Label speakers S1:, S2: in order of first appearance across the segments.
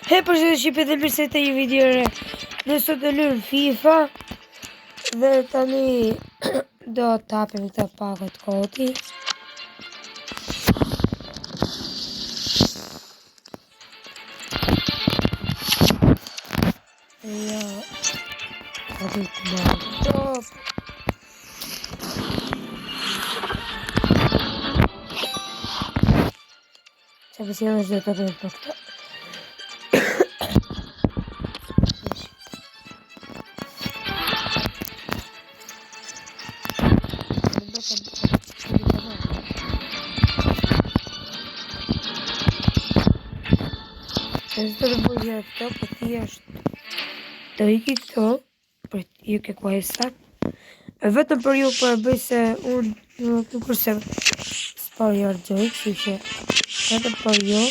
S1: He përshëndetje shqipe dhe mirë se të një videore. Ne sot të lërë FIFA dhe tani do të hapim këta pakët koti. Ja, do të marrë top. Që përsi edhe do të hapim për këta. Nëse të bëjë këto, për thjesht të iki këto, për ju ke kuajsak, vetëm për ju për bëj se unë nuk përse s'pa ju argjoj, kështu që vetëm për ju,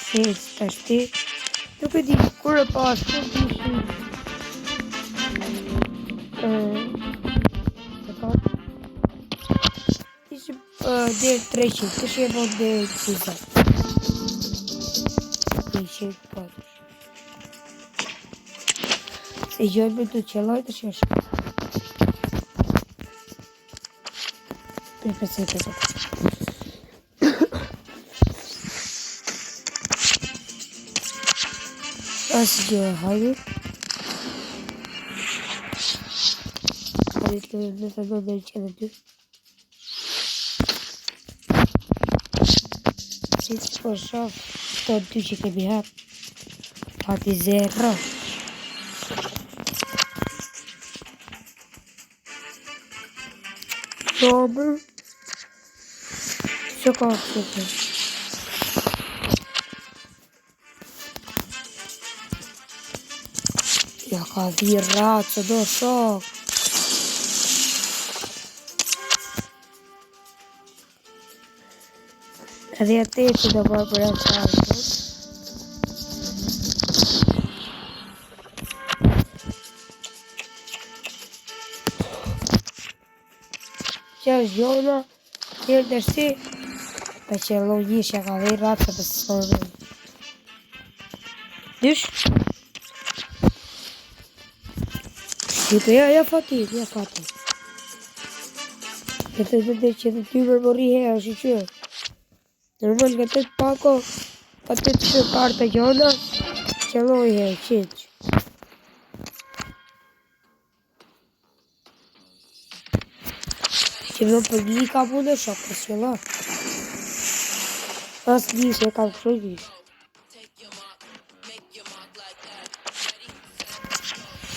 S1: si të shti, nuk e di, kur e pas, nuk dishi, dhe 300, të shë e bod dhe 20. 300 kodës. Se gjojnë me të qelaj të shë shë. Për pësit e të. Asë gjë e hajdu. Hajdu të nëse do dhe që dhe dy. Si që po shof, këto dy që kemi hapë, pati 0. Dobër, që ka që të? Ja ka virat që do shok. Edhe atë që do bërë për e qarë, që është gjona, tjerë të shti, për që logishja ka dhe i ratë për së sërbën. Dysh? Shqipe, ja fatit, ja fatit. E të të që të ty mërmëri herë, shi që. Normal ka të të pako, pa të të shë karta gjona, që loj herë, qitë. Që më për një ka punë e shokë, për që la. Asë një se kam këshoj gjishë.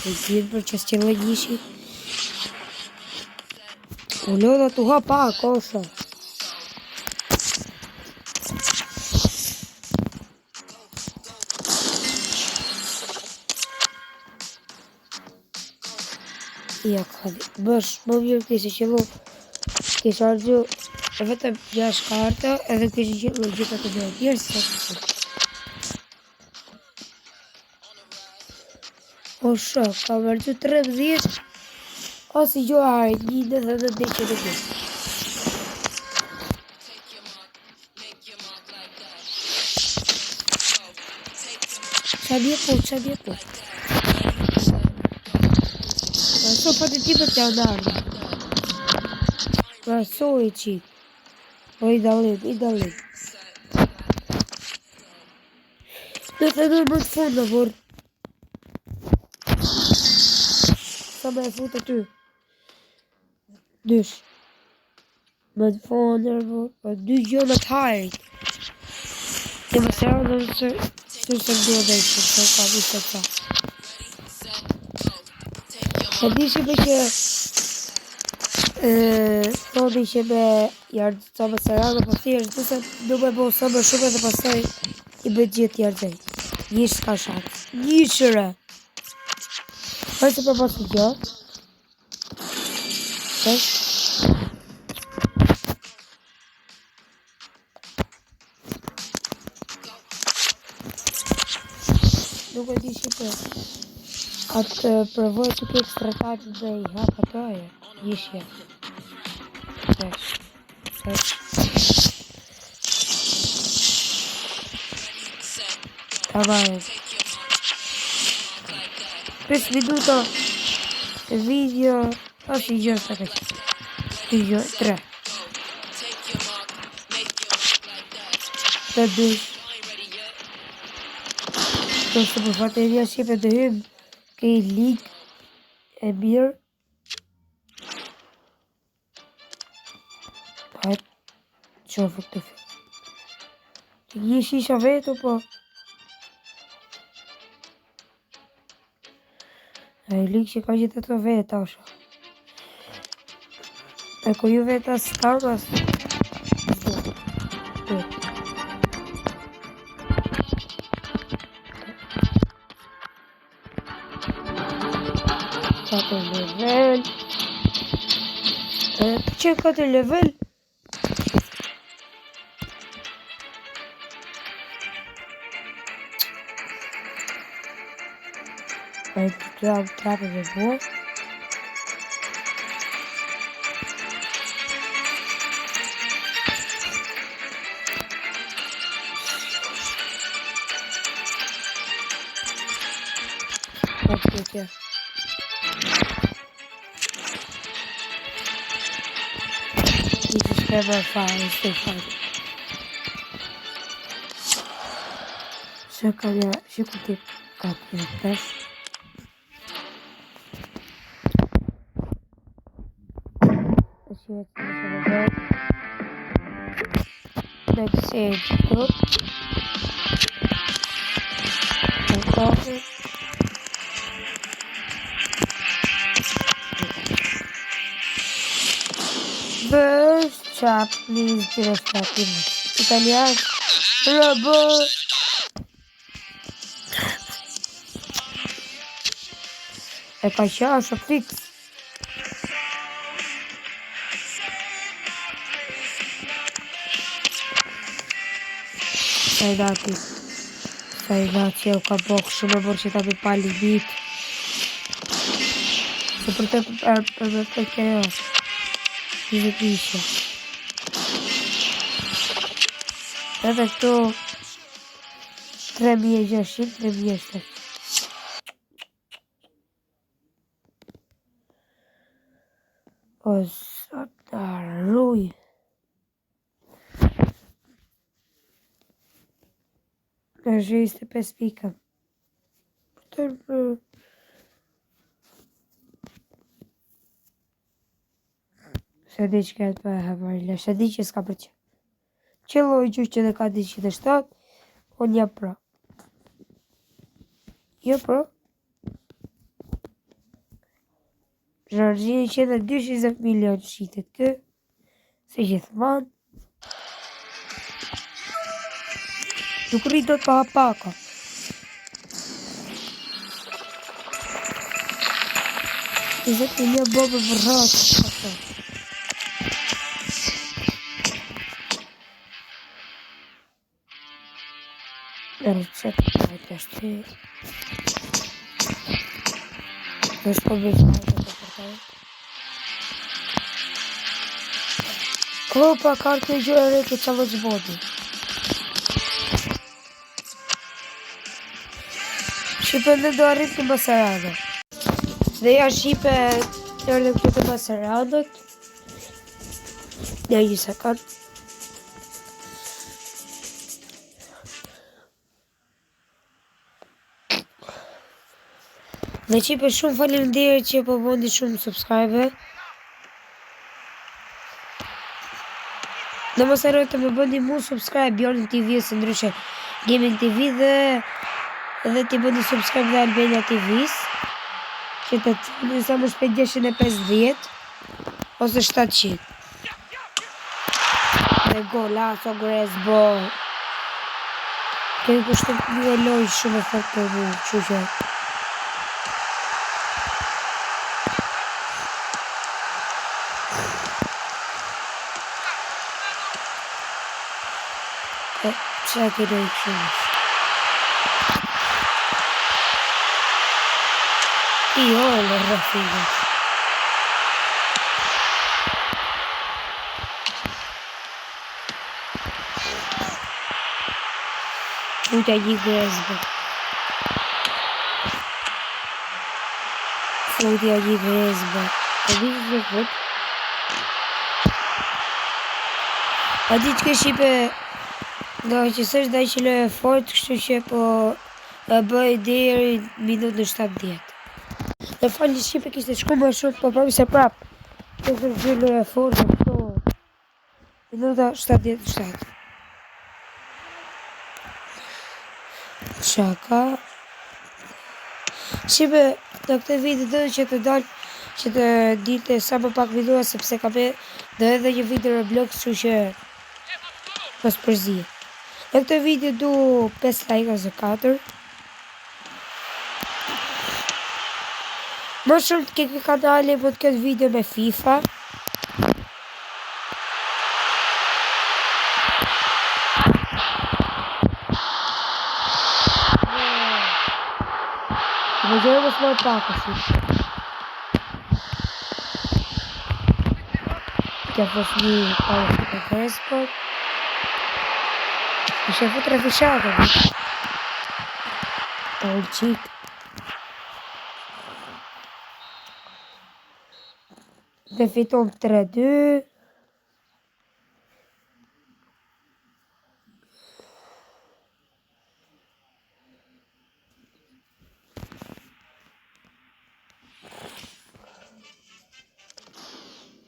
S1: E gjithë për që s'që loj gjishë. Unë dhe të ha pa, kosha. Ja ka dhe, bësh, më vjërë kësi që lu, kësi argju, vetëm 6 karta, edhe kësi që lu gjitha të bërë, tjerë se kësi. O shok, ka mërgju 13, asi gjo hajt, një dhe dhe që dhe gjithë. Qa bje po? Aso pa të tipët të anarë. Aso e qitë. O i dalim. Në të nërë më të fundë, vor. Sa me e futë aty. Dysh. Më të fundë, vor. 2 gjona të hajrit. Të më se anë në se do dhe ishë, se ka vishë të ta. E dishi me që thoni që me jarë të më sërana për thjesht du se du me bo sa më shumë edhe pasaj i me gjithë jarëzej. Njështë s'ka shatë. Njëshëre! Hajë se për pasë gjatë. Nuk e di shqipe. Atë përvoj të këtë stratajtë dhe i hapa të aje, njëshje. Tamam. 5 minuta video. Así yo hasta que video 3. Tabii. Dosto bu bateria sempre de him. Que lig e mirë. Hajt, qofë këtë film. Të një shisha vetë, po. E lig që ka gjithë të vetë, asha. E ku ju vetë asë kamas. Katër level. Që 4 level? Ai trapă de bun. Ok. Never find stay fine. Şakaya şu kutu katlayacağız. Aşağıya çalışacağız. Next save group. Coffee. First chap, please direct Italiano. Robot. É cachaça, fix. Sai daqui. Sai daqui, eu acabou com chama por você tá me palidito. Se por tempo é que é. Dice bicho. Perfecto. 3.000 já, 3.000 está. Nossa, tá ruim. A gente pesca. Portanto, sadiç kad pa havarla. Sadiç s'ka për që. Qëllo i gjyq që dhe ka 207, on ja pra. Jo pra. Zhargjini që dhe 220 milion shqitet kë. Se gjithman. Nuk rrit do të pa hapaka. I zëtë një bobë vërratë. Recept hajtë është është po bëjtë hajtë të përtaj. Opa, kartë e gjë e reke challenge body. Shqipe në do arrit të Masaradë. Dhe ja Shqipe erdhe këtu të Masaradët. Një një sekund. Dhe Shqipe shumë faleminderit që po bëni shumë subscribe. Në mos harroni të më bëni mu subscribe Bjorn TV së ndryshe Gaming TV dhe t'i bëni subscribe dhe Albania TV's që të cilin sa më shpejt 250 ose 700 dhe golazo Gresbo kemi kushtet një loj shumë e fort për mu që që check it out. Io lo rafigo. Futja një grezbë. Futja një grezbë. E vishë në fut. A di që Shqipe nga që sështë da që le fort, kështu që po e bëj deri minut në 70. Në falë një Shqipe kishte shku më shumë, po prapë se prapë. Kështë në gjyllë e fort, kështu minuta 77. Shaka. Shqipe, në këtë video dhe që të dalë, që të dilte sa më pak vidua, sepse ka me dhe edhe një video Roblox, që që pas përzije. Në këtë video du 5 like ose 4. Më shumë të keke kanale më të këtë video me FIFA. Më gjërë më smoj paka si. Kja fos një pare si të krespot. Ishe fut refishatën. Ta ullë qik. Dhe fiton 3-2.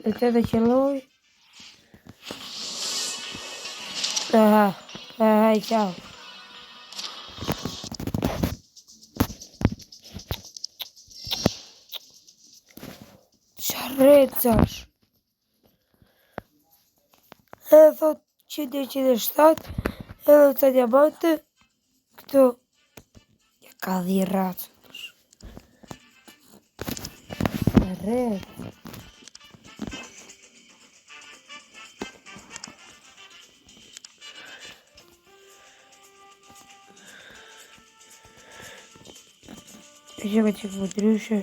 S1: Dhe të edhe qëlloj. Aha, i qau. Qarecash. Edhe thot 107, edhe të diamante, këtu, ja ka 10 racë. Qarec. E që me qikë më dryshe.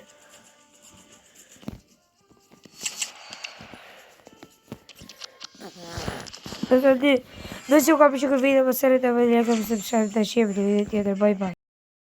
S1: Nëse u kam që këtë video më sërët e më një kam se më shumë të shimë në video tjetër, bye bye.